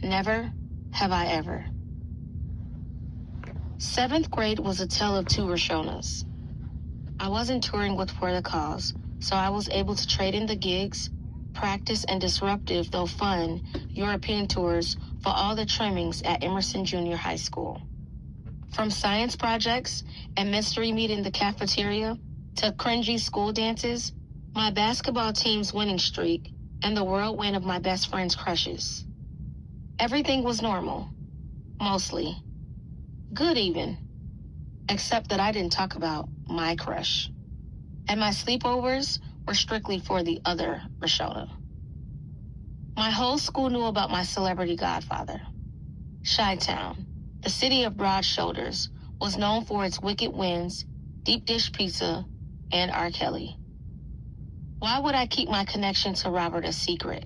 Never have I ever. 7th grade was a tale of two Reshonas. I wasn't touring with For the Cause, so I was able to trade in the gigs, practice, and disruptive, though fun, European tours for all the trimmings at Emerson Junior High School. From science projects and mystery meat in the cafeteria to cringy school dances, my basketball team's winning streak, and the whirlwind of my best friend's crushes. Everything was normal. Mostly. Good even. Except that I didn't talk about my crush. And my sleepovers were strictly for the other Reshona. My whole school knew about my celebrity godfather. Chi-Town, the city of broad shoulders, was known for its wicked winds, deep dish pizza, and R. Kelly. Why would I keep my connection to Robert a secret?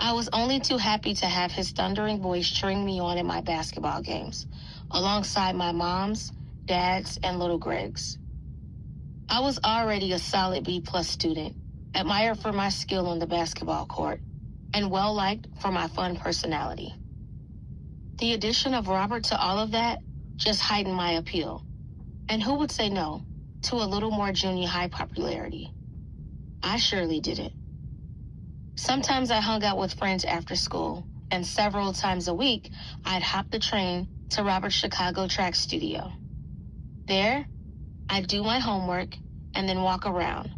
I was only too happy to have his thundering voice cheering me on in my basketball games, alongside my mom's, dad's, and little Greg's. I was already a solid B-plus student, admired for my skill on the basketball court, and well-liked for my fun personality. The addition of Robert to all of that just heightened my appeal. And who would say no to a little more junior high popularity? I surely didn't. Sometimes I hung out with friends after school, and several times a week, I'd hop the train to Robert's Chicago track studio. There, I'd do my homework and then walk around,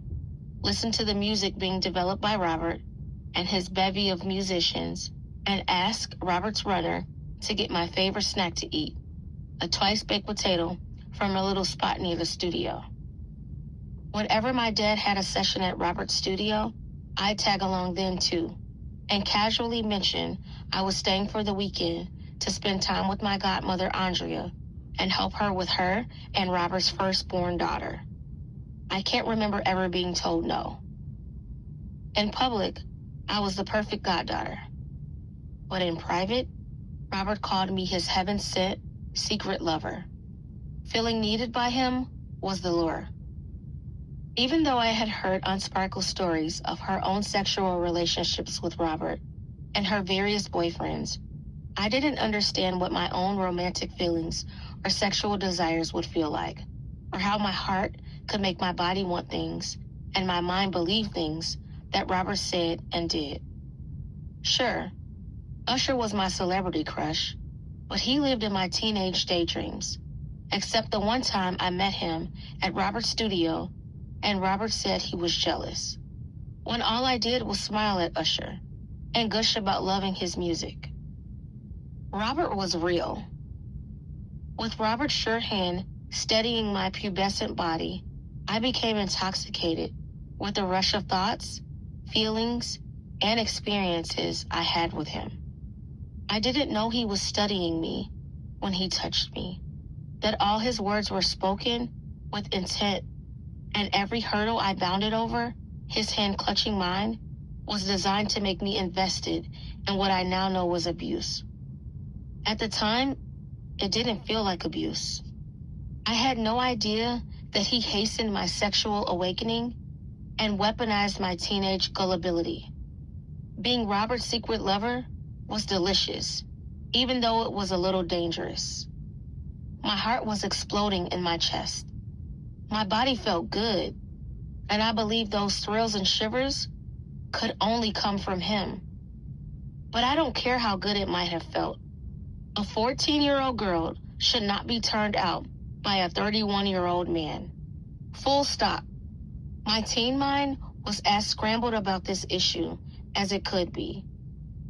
listen to the music being developed by Robert and his bevy of musicians, and ask Robert's runner to get my favorite snack to eat, a twice-baked potato from a little spot near the studio. Whenever my dad had a session at Robert's studio, I'd tag along then too, and casually mention I was staying for the weekend to spend time with my godmother, Andrea, and help her with her and Robert's firstborn daughter. I can't remember ever being told no. In public, I was the perfect goddaughter. But in private, Robert called me his heaven-sent secret lover. Feeling needed by him was the lure. Even though I had heard unsparkle stories of her own sexual relationships with Robert and her various boyfriends, I didn't understand what my own romantic feelings or sexual desires would feel like, or how my heart could make my body want things and my mind believe things that Robert said and did. Sure, Usher was my celebrity crush, but he lived in my teenage daydreams, except the one time I met him at Robert's studio and Robert said he was jealous, when all I did was smile at Usher and gush about loving his music. Robert was real. With Robert's sure hand steadying my pubescent body, I became intoxicated with the rush of thoughts, feelings, and experiences I had with him. I didn't know he was studying me when he touched me, that all his words were spoken with intent, and every hurdle I bounded over, his hand clutching mine, was designed to make me invested in what I now know was abuse. At the time, it didn't feel like abuse. I had no idea that he hastened my sexual awakening and weaponized my teenage gullibility. Being Robert's secret lover was delicious, even though it was a little dangerous. My heart was exploding in my chest. My body felt good, and I believed those thrills and shivers could only come from him. But I don't care how good it might have felt. A 14-year-old girl should not be turned out by a 31-year-old man. Full stop. My teen mind was as scrambled about this issue as it could be.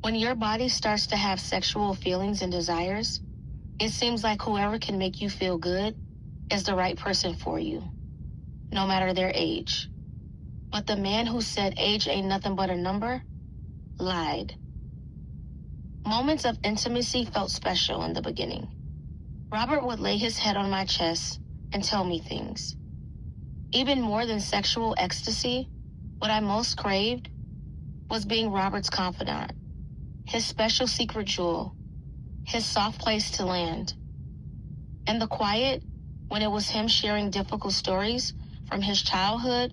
When your body starts to have sexual feelings and desires, it seems like whoever can make you feel good is the right person for you, no matter their age. But the man who said age ain't nothing but a number lied. Moments of intimacy felt special in the beginning. Robert would lay his head on my chest and tell me things. Even more than sexual ecstasy, what I most craved was being Robert's confidant, his special secret jewel, his soft place to land. In the quiet, when it was him sharing difficult stories from his childhood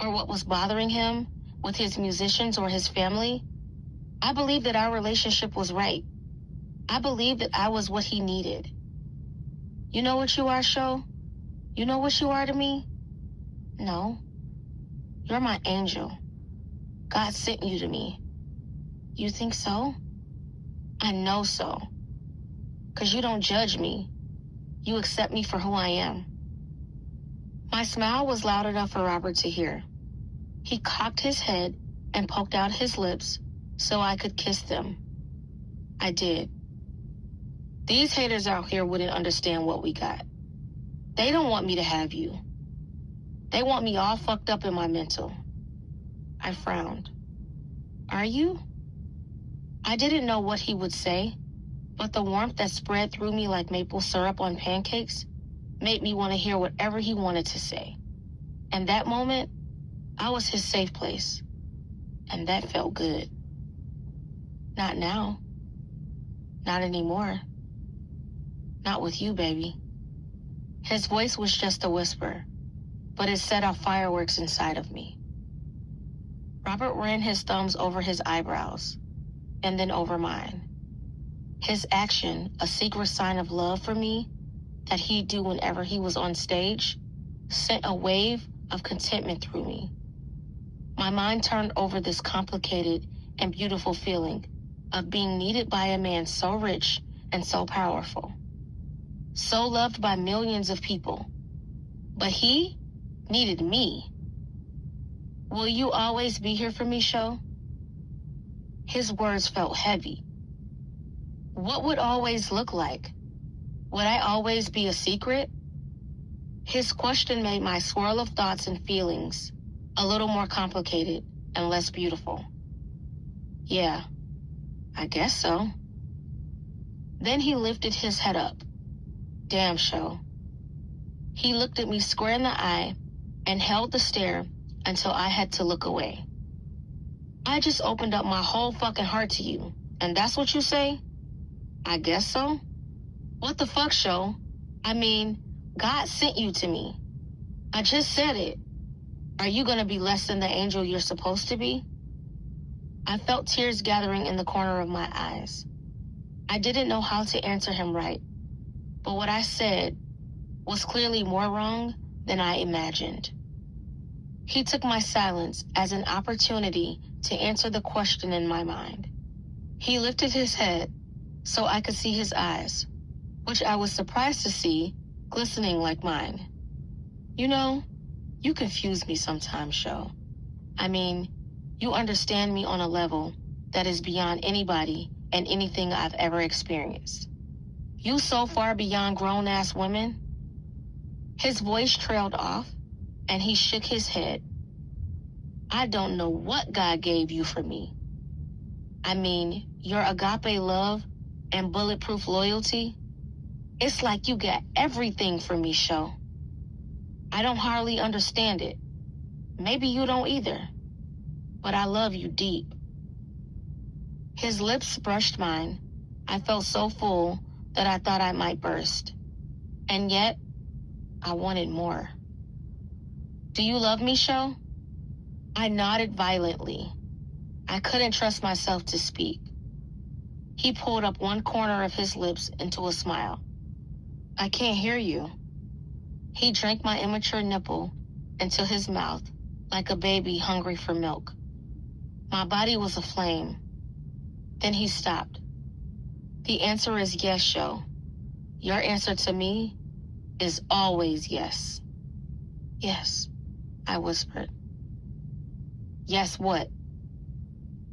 or what was bothering him with his musicians or his family, I believed that our relationship was right. I believed that I was what he needed. You know what you are, Sho? You know what you are to me? No. You're my angel. God sent you to me. You think so? I know so. 'Cause you don't judge me. You accept me for who I am. My smile was loud enough for Robert to hear. He cocked his head and poked out his lips so I could kiss them. I did. These haters out here wouldn't understand what we got. They don't want me to have you. They want me all fucked up in my mental. I frowned. Are you? I didn't know what he would say, but the warmth that spread through me like maple syrup on pancakes made me want to hear whatever he wanted to say. And that moment, I was his safe place. And that felt good. Not now. Not anymore. Not with you, baby. His voice was just a whisper, but it set off fireworks inside of me. Robert ran his thumbs over his eyebrows, and then over mine. His action, a secret sign of love for me that he'd do whenever he was on stage, sent a wave of contentment through me. My mind turned over this complicated and beautiful feeling of being needed by a man so rich and so powerful, so loved by millions of people. But he needed me. Will you always be here for me, Sho? His words felt heavy. What would always look like? Would I always be a secret? His question made my swirl of thoughts and feelings a little more complicated and less beautiful. Yeah, I guess so. Then he lifted his head up. Damn, Sho. He looked at me square in the eye and held the stare until I had to look away. I just opened up my whole fucking heart to you, and that's what you say? I guess so. What the fuck, Sho? I mean, God sent you to me. I just said it. Are you gonna be less than the angel you're supposed to be? I felt tears gathering in the corner of my eyes. I didn't know how to answer him right, but what I said was clearly more wrong than I imagined. He took my silence as an opportunity to answer the question in my mind. He lifted his head so I could see his eyes, which I was surprised to see glistening like mine. You know, you confuse me sometimes, Sho. I mean, you understand me on a level that is beyond anybody and anything I've ever experienced. You so far beyond grown-ass women. His voice trailed off, and he shook his head. I don't know what God gave you for me. I mean, your agape love and bulletproof loyalty. It's like you got everything for me, Sho. I don't hardly understand it. Maybe you don't either. But I love you deep. His lips brushed mine. I felt so full that I thought I might burst. And yet, I wanted more. Do you love me, Sho? I nodded violently. I couldn't trust myself to speak. He pulled up one corner of his lips into a smile. I can't hear you. He drank my immature nipple into his mouth like a baby hungry for milk. My body was aflame. Then he stopped. The answer is yes, Sho. Your answer to me is always yes. Yes, I whispered. Yes, what?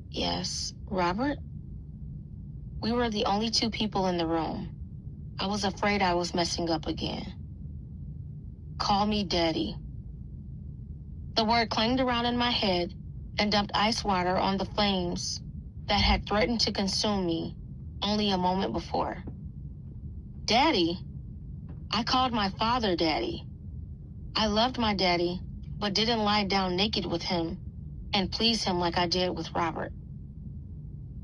Yes, Robert? We were the only two people in the room. I was afraid I was messing up again. Call me Daddy. The word clanged around in my head and dumped ice water on the flames that had threatened to consume me only a moment before. Daddy? I called my father Daddy. I loved my daddy, but didn't lie down naked with him and please him like I did with Robert.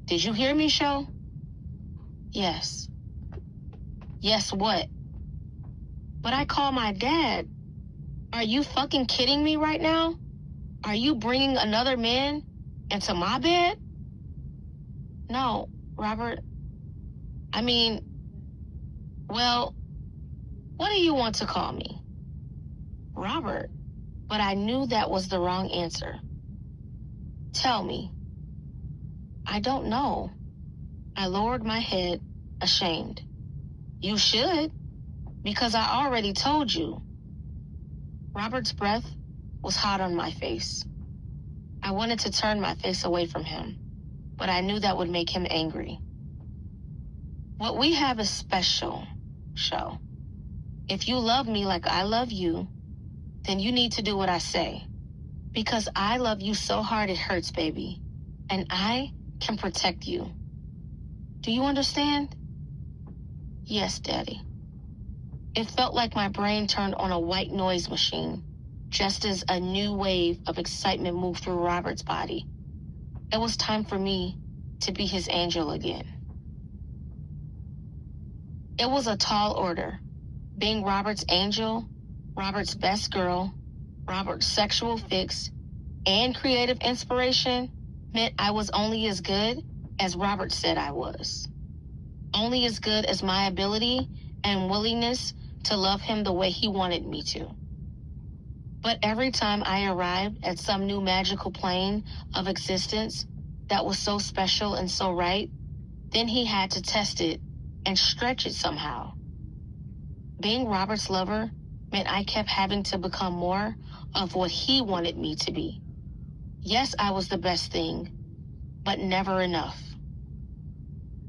Did you hear me, Sho? Yes. Yes, what? But I call my dad. Are you fucking kidding me right now? Are you bringing another man into my bed? No, Robert, I mean, well, what do you want to call me? Robert, but I knew that was the wrong answer. Tell me. I don't know. I lowered my head, ashamed. You should, because I already told you. Robert's breath was hot on my face. I wanted to turn my face away from him, but I knew that would make him angry. What we have is special, Sho. If you love me like I love you, then you need to do what I say. Because I love you so hard it hurts, baby. And I can protect you. Do you understand? Yes, Daddy. It felt like my brain turned on a white noise machine, just as a new wave of excitement moved through Robert's body. It was time for me to be his angel again. It was a tall order. Being Robert's angel, Robert's best girl, Robert's sexual fix, and creative inspiration meant I was only as good as Robert said I was. Only as good as my ability and willingness to love him the way he wanted me to. But every time I arrived at some new magical plane of existence that was so special and so right, then he had to test it and stretch it somehow. Being Robert's lover meant I kept having to become more of what he wanted me to be. Yes, I was the best thing, but never enough.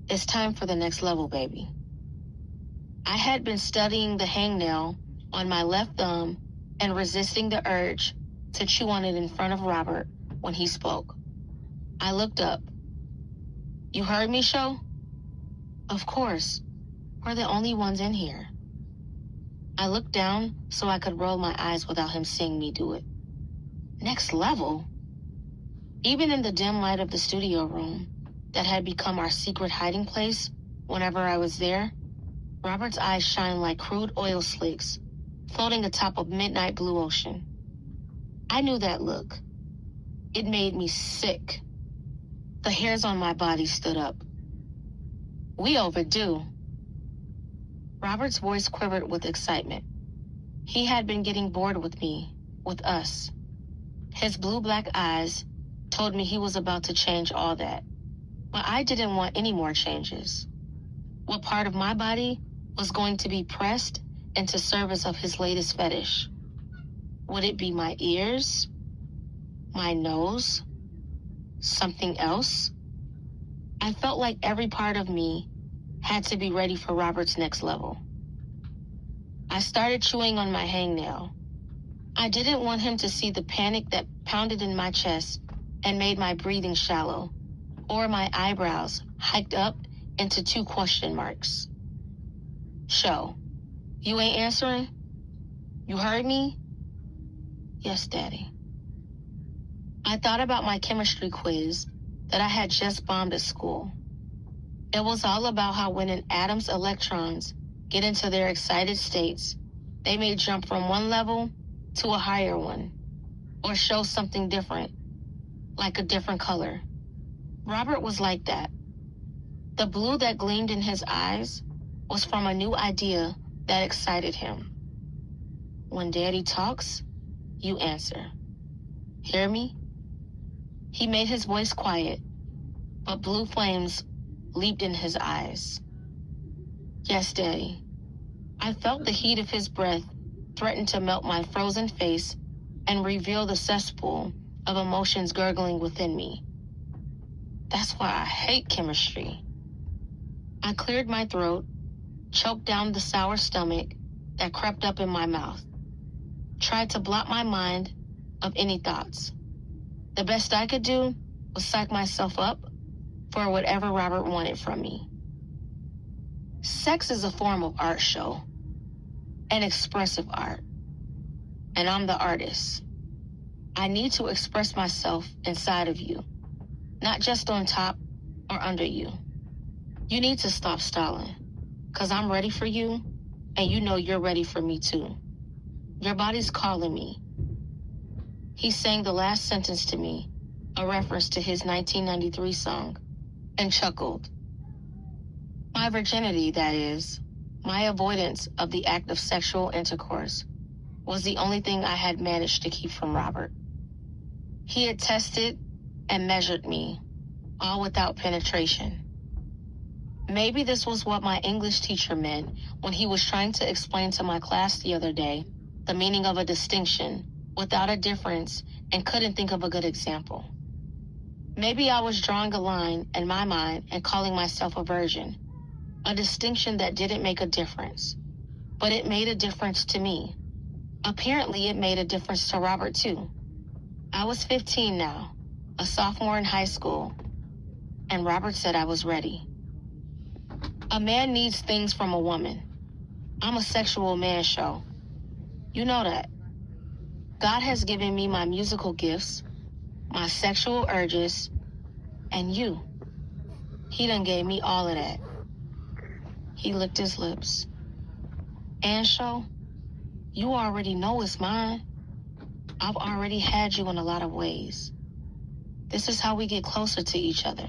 It's time for the next level, baby. I had been studying the hangnail on my left thumb and resisting the urge to chew on it in front of Robert when he spoke. I looked up. You heard me, Sho? Of course. We're the only ones in here. I looked down so I could roll my eyes without him seeing me do it. Next level? Even in the dim light of the studio room that had become our secret hiding place whenever I was there, Robert's eyes shined like crude oil slicks floating atop a midnight blue ocean. I knew that look. It made me sick. The hairs on my body stood up. We overdue. Robert's voice quivered with excitement. He had been getting bored with me, with us. His blue-black eyes told me he was about to change all that. But I didn't want any more changes. What part of my body was going to be pressed into service of his latest fetish? Would it be my ears? My nose? Something else? I felt like every part of me had to be ready for Robert's next level. I started chewing on my hangnail. I didn't want him to see the panic that pounded in my chest and made my breathing shallow, or my eyebrows hiked up into 2 question marks. Sho, you ain't answering? You heard me? Yes, Daddy. I thought about my chemistry quiz that I had just bombed at school. It was all about how when an atom's electrons get into their excited states, they may jump from one level to a higher one, or show something different, like a different color. Robert was like that. The blue that gleamed in his eyes was from a new idea that excited him. When Daddy talks, you answer. Hear me? He made his voice quiet, but blue flames leaped in his eyes. Yes, Daddy. I felt the heat of his breath threaten to melt my frozen face and reveal the cesspool of emotions gurgling within me. That's why I hate chemistry. I cleared my throat, choked down the sour stomach that crept up in my mouth, tried to block my mind of any thoughts. The best I could do was psych myself up for whatever Robert wanted from me. Sex is a form of art, Sho, an expressive art, and I'm the artist. I need to express myself inside of you, not just on top or under you. You need to stop stalling, because I'm ready for you, and you know you're ready for me too. Your body's calling me. He sang the last sentence to me, a reference to his 1993 song, and chuckled. My virginity, that is, my avoidance of the act of sexual intercourse, was the only thing I had managed to keep from Robert. He had tested and measured me, all without penetration. Maybe this was what my English teacher meant when he was trying to explain to my class the other day the meaning of a distinction without a difference and couldn't think of a good example. Maybe I was drawing a line in my mind and calling myself a virgin, a distinction that didn't make a difference, but it made a difference to me. Apparently, it made a difference to Robert, too. I was 15 now, a sophomore in high school, and Robert said I was ready. A man needs things from a woman. I'm a sexual man, show. You know that. God has given me my musical gifts, my sexual urges, and you. He done gave me all of that. He licked his lips. And show, you already know it's mine. I've already had you in a lot of ways. This is how we get closer to each other.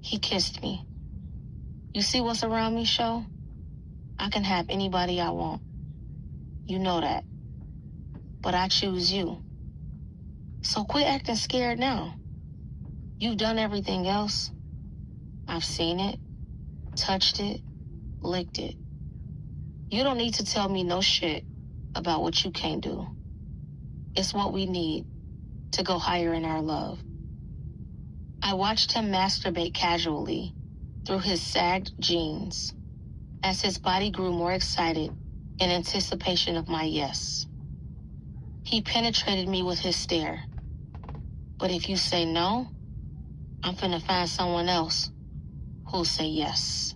He kissed me. You see what's around me, show? I can have anybody I want. You know that. But I choose you. So quit acting scared now. You've done everything else. I've seen it, touched it, licked it. You don't need to tell me no shit about what you can't do. It's what we need to go higher in our love. I watched him masturbate casually through his sagged jeans as his body grew more excited in anticipation of my yes. He penetrated me with his stare. But if you say no, I'm finna find someone else who'll say yes.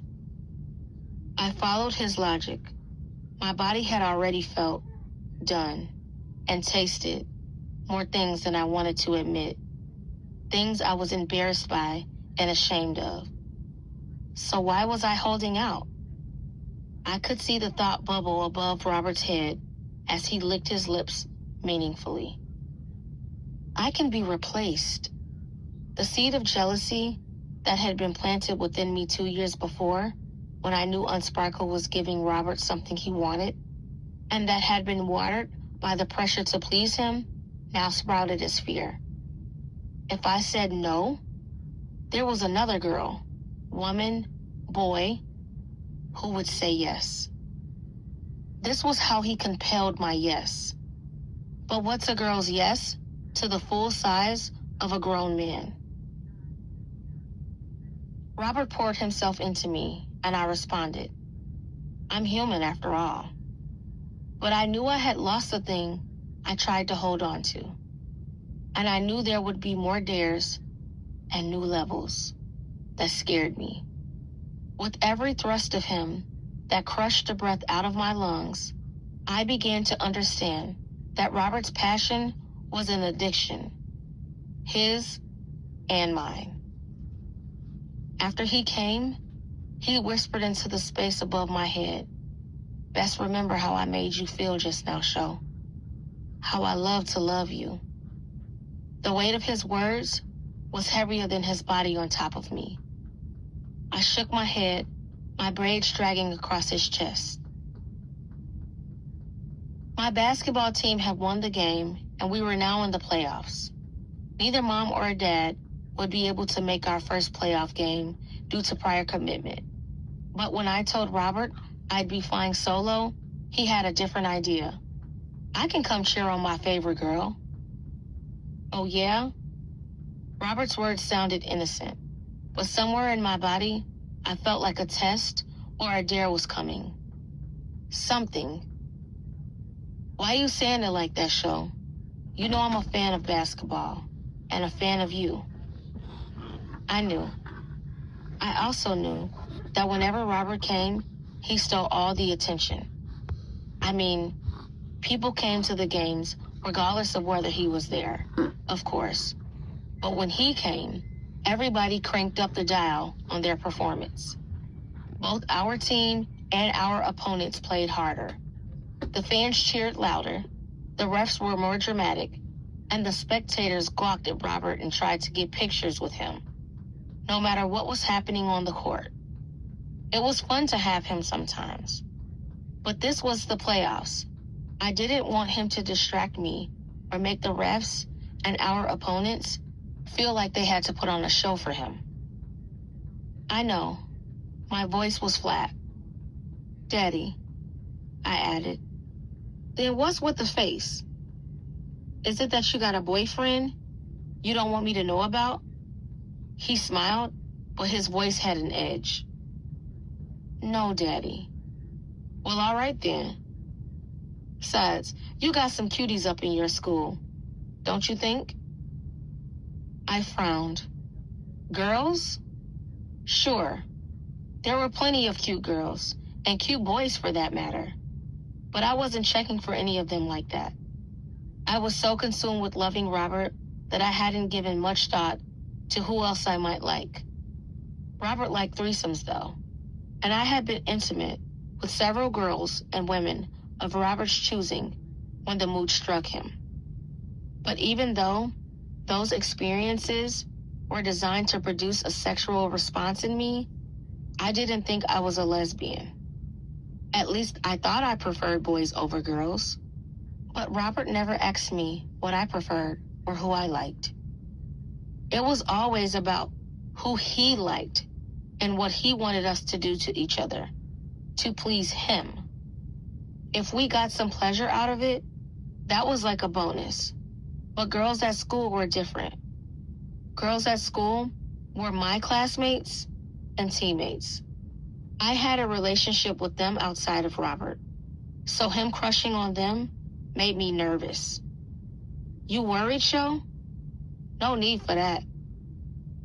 I followed his logic. My body had already felt, done, and tasted more things than I wanted to admit. Things I was embarrassed by and ashamed of. So why was I holding out? I could see the thought bubble above Robert's head as he licked his lips meaningfully. I can be replaced. The seed of jealousy that had been planted within me 2 years before, when I knew Unsparkle was giving Robert something he wanted, and that had been watered by the pressure to please him, now sprouted as fear. If I said no, there was another girl, woman, boy, who would say yes. This was how he compelled my yes. But what's a girl's yes to the full size of a grown man? Robert poured himself into me, and I responded. I'm human after all. But I knew I had lost the thing I tried to hold on to. And I knew there would be more dares and new levels that scared me. With every thrust of him that crushed the breath out of my lungs, I began to understand that Robert's passion was an addiction, his and mine. After he came, he whispered into the space above my head, best remember how I made you feel just now, Sho. How I love to love you. The weight of his words was heavier than his body on top of me. I shook my head, my braids dragging across his chest. My basketball team had won the game, and we were now in the playoffs. Neither mom or dad would be able to make our first playoff game due to prior commitment. But when I told Robert I'd be flying solo, he had a different idea. I can come cheer on my favorite girl. Oh, yeah? Robert's words sounded innocent, but somewhere in my body, I felt like a test or a dare was coming. Something. Why you saying it like that, Sho? You know I'm a fan of basketball, and a fan of you. I knew. I also knew that whenever Robert came, he stole all the attention. I mean, people came to the games regardless of whether he was there, of course. But when he came, everybody cranked up the dial on their performance. Both our team and our opponents played harder. The fans cheered louder, the refs were more dramatic, and the spectators gawked at Robert and tried to get pictures with him. no matter what was happening on the court. It was fun to have him sometimes. But this was the playoffs. I didn't want him to distract me or make the refs and our opponents feel like they had to put on a show for him. I know. My voice was flat. Daddy, I added. Then what's with the face? Is it that you got a boyfriend you don't want me to know about? He smiled, but his voice had an edge. No, Daddy. Well, all right then. Besides, you got some cuties up in your school, don't you think? I frowned. Girls? Sure. There were plenty of cute girls, and cute boys for that matter. But I wasn't checking for any of them like that. I was so consumed with loving Robert that I hadn't given much thought to who else I might like. Robert liked threesomes, though, and I had been intimate with several girls and women of Robert's choosing when the mood struck him. But even though those experiences were designed to produce a sexual response in me, I didn't think I was a lesbian. At least I thought I preferred boys over girls. But Robert never asked me what I preferred or who I liked. It was always about who he liked and what he wanted us to do to each other, to please him. If we got some pleasure out of it, that was like a bonus. But girls at school were different. Girls at school were my classmates and teammates. I had a relationship with them outside of Robert, so him crushing on them made me nervous. You worried, Sho? No need for that.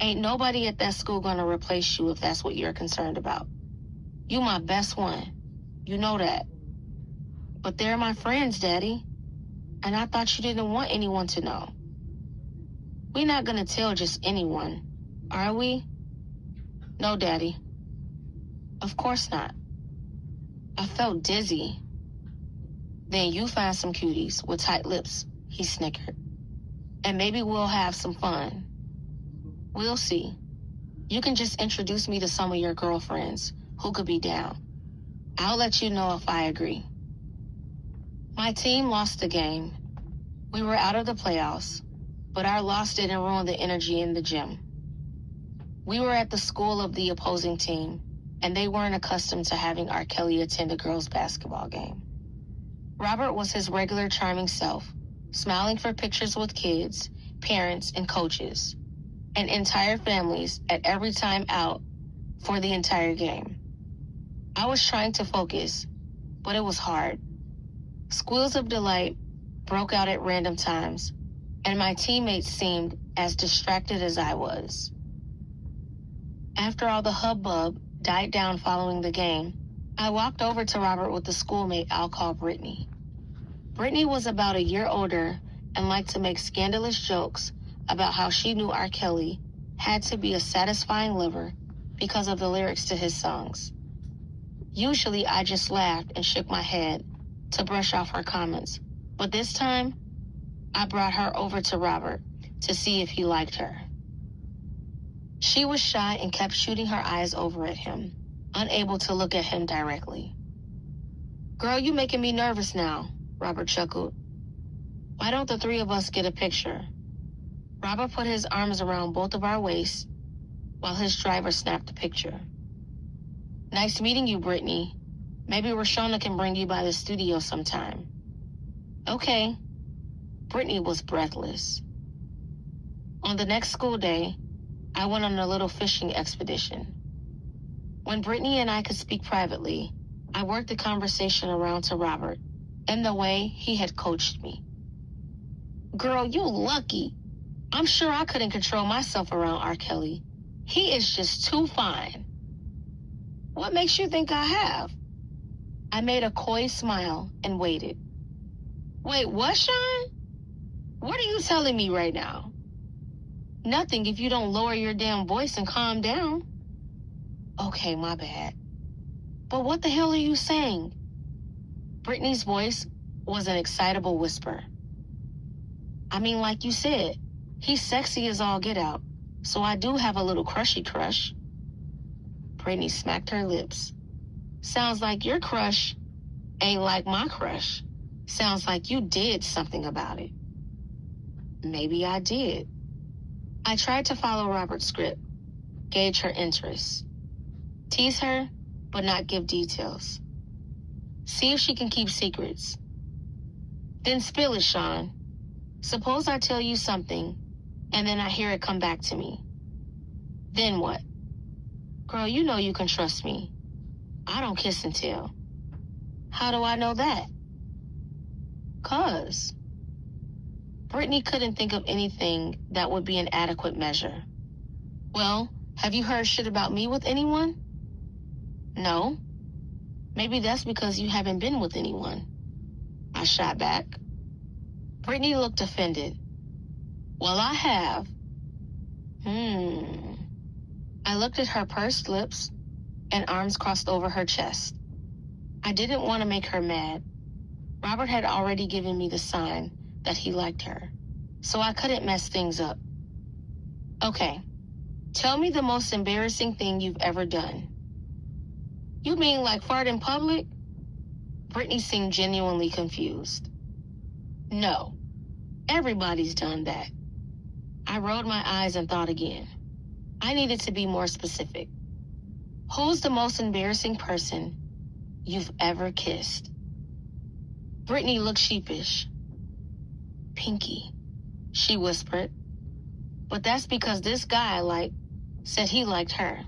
Ain't nobody at that school gonna replace you if that's what you're concerned about. You my best one. You know that. But they're my friends, Daddy. And I thought you didn't want anyone to know. We're not gonna tell just anyone, are we? No, Daddy. Of course not. I felt dizzy. Then you find some cuties with tight lips, he snickered. And maybe we'll have some fun. We'll see. You can just introduce me to some of your girlfriends who could be down. I'll let you know if I agree. My team lost the game. We were out of the playoffs, but our loss didn't ruin the energy in the gym. We were at the school of the opposing team, and they weren't accustomed to having R. Kelly attend a girls' basketball game. Robert was his regular charming self, smiling for pictures with kids, parents, and coaches, and entire families at every time out for the entire game. I was trying to focus, but it was hard. Squeals of delight broke out at random times, and my teammates seemed as distracted as I was. After all the hubbub died down following the game, I walked over to Robert with a schoolmate I'll call Brittany. Brittany was about a year older and liked to make scandalous jokes about how she knew R. Kelly had to be a satisfying lover because of the lyrics to his songs. Usually I just laughed and shook my head to brush off her comments, but this time I brought her over to Robert to see if he liked her. She was shy and kept shooting her eyes over at him, unable to look at him directly. Girl, you making me nervous now, Robert chuckled. Why don't the three of us get a picture? Robert put his arms around both of our waists while his driver snapped a picture. Nice meeting you, Brittany. Maybe Reshona can bring you by the studio sometime. Okay. Brittany was breathless. On the next school day, I went on a little fishing expedition. When Brittany and I could speak privately, I worked the conversation around to Robert in the way he had coached me. Girl, you lucky. I'm sure I couldn't control myself around R. Kelly. He is just too fine. What makes you think I have? I made a coy smile and waited. Wait, what, Sean? What are you telling me right now? Nothing if you don't lower your damn voice and calm down. Okay, my bad. But what the hell are you saying? Brittany's voice was an excitable whisper. I mean, like you said, he's sexy as all get out, So I do have a little crushy crush. Brittany smacked her lips. Sounds like your crush ain't like my crush. Sounds like you did something about it. Maybe I did. I tried to follow Robert's script, gauge her interest. Tease her, but not give details. See if she can keep secrets. Then spill it, Sean. Suppose I tell you something, and then I hear it come back to me. Then what? Girl, you know you can trust me. I don't kiss and tell. How do I know that? 'Cause. Brittany couldn't think of anything that would be an adequate measure. Well, have you heard shit about me with anyone? No. Maybe that's because you haven't been with anyone. I shot back. Brittany looked offended. Well, I have. I looked at her pursed lips and arms crossed over her chest. I didn't want to make her mad. Robert had already given me the sign that he liked her, so I couldn't mess things up. Okay, tell me the most embarrassing thing you've ever done. You mean like fart in public? Brittany seemed genuinely confused. No, everybody's done that. I rolled my eyes and thought again. I needed to be more specific. Who's the most embarrassing person you've ever kissed? Brittany looked sheepish. Pinky, she whispered. But that's because this guy I said he liked her.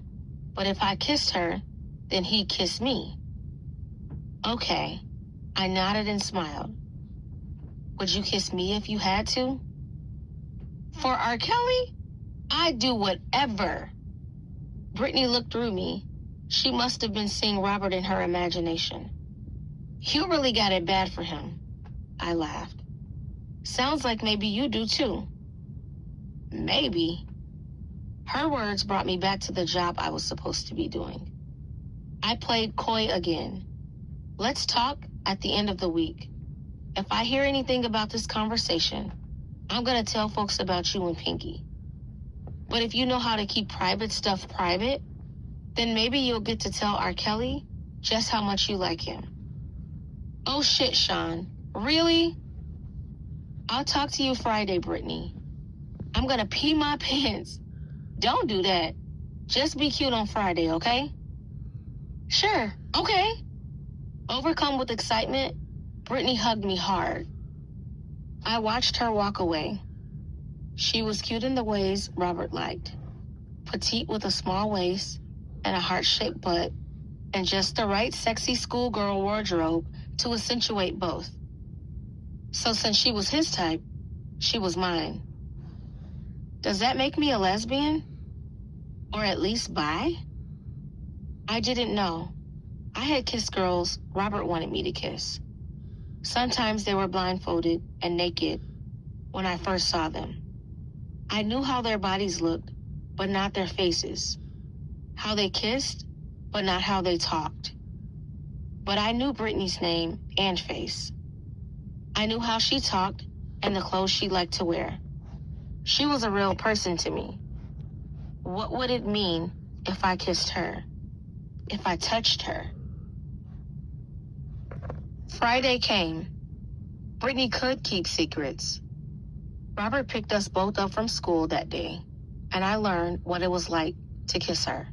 But if I kissed her, then he'd kiss me. Okay, I nodded and smiled. Would you kiss me if you had to? For R. Kelly? I'd do whatever. Brittany looked through me. She must have been seeing Robert in her imagination. You really got it bad for him. I laughed. Sounds like maybe you do too. Maybe. Her words brought me back to the job I was supposed to be doing. I played coy again. Let's talk at the end of the week. If I hear anything about this conversation, I'm going to tell folks about you and Pinky. But if you know how to keep private stuff private, then maybe you'll get to tell R. Kelly just how much you like him. Oh shit, Sean. Really? I'll talk to you Friday, Brittany. I'm gonna pee my pants. Don't do that. Just be cute on Friday, okay? Sure, okay. Overcome with excitement, Brittany hugged me hard. I watched her walk away. She was cute in the ways Robert liked. Petite with a small waist and a heart-shaped butt, and just the right sexy schoolgirl wardrobe to accentuate both. So since she was his type, she was mine. Does that make me a lesbian? Or at least bi? I didn't know. I had kissed girls Robert wanted me to kiss. Sometimes they were blindfolded and naked when I first saw them. I knew how their bodies looked, but not their faces. How they kissed, but not how they talked. But I knew Brittany's name and face. I knew how she talked and the clothes she liked to wear. She was a real person to me. What would it mean if I kissed her? If I touched her? Friday came. Brittany could keep secrets. Robert picked us both up from school that day, and I learned what it was like to kiss her.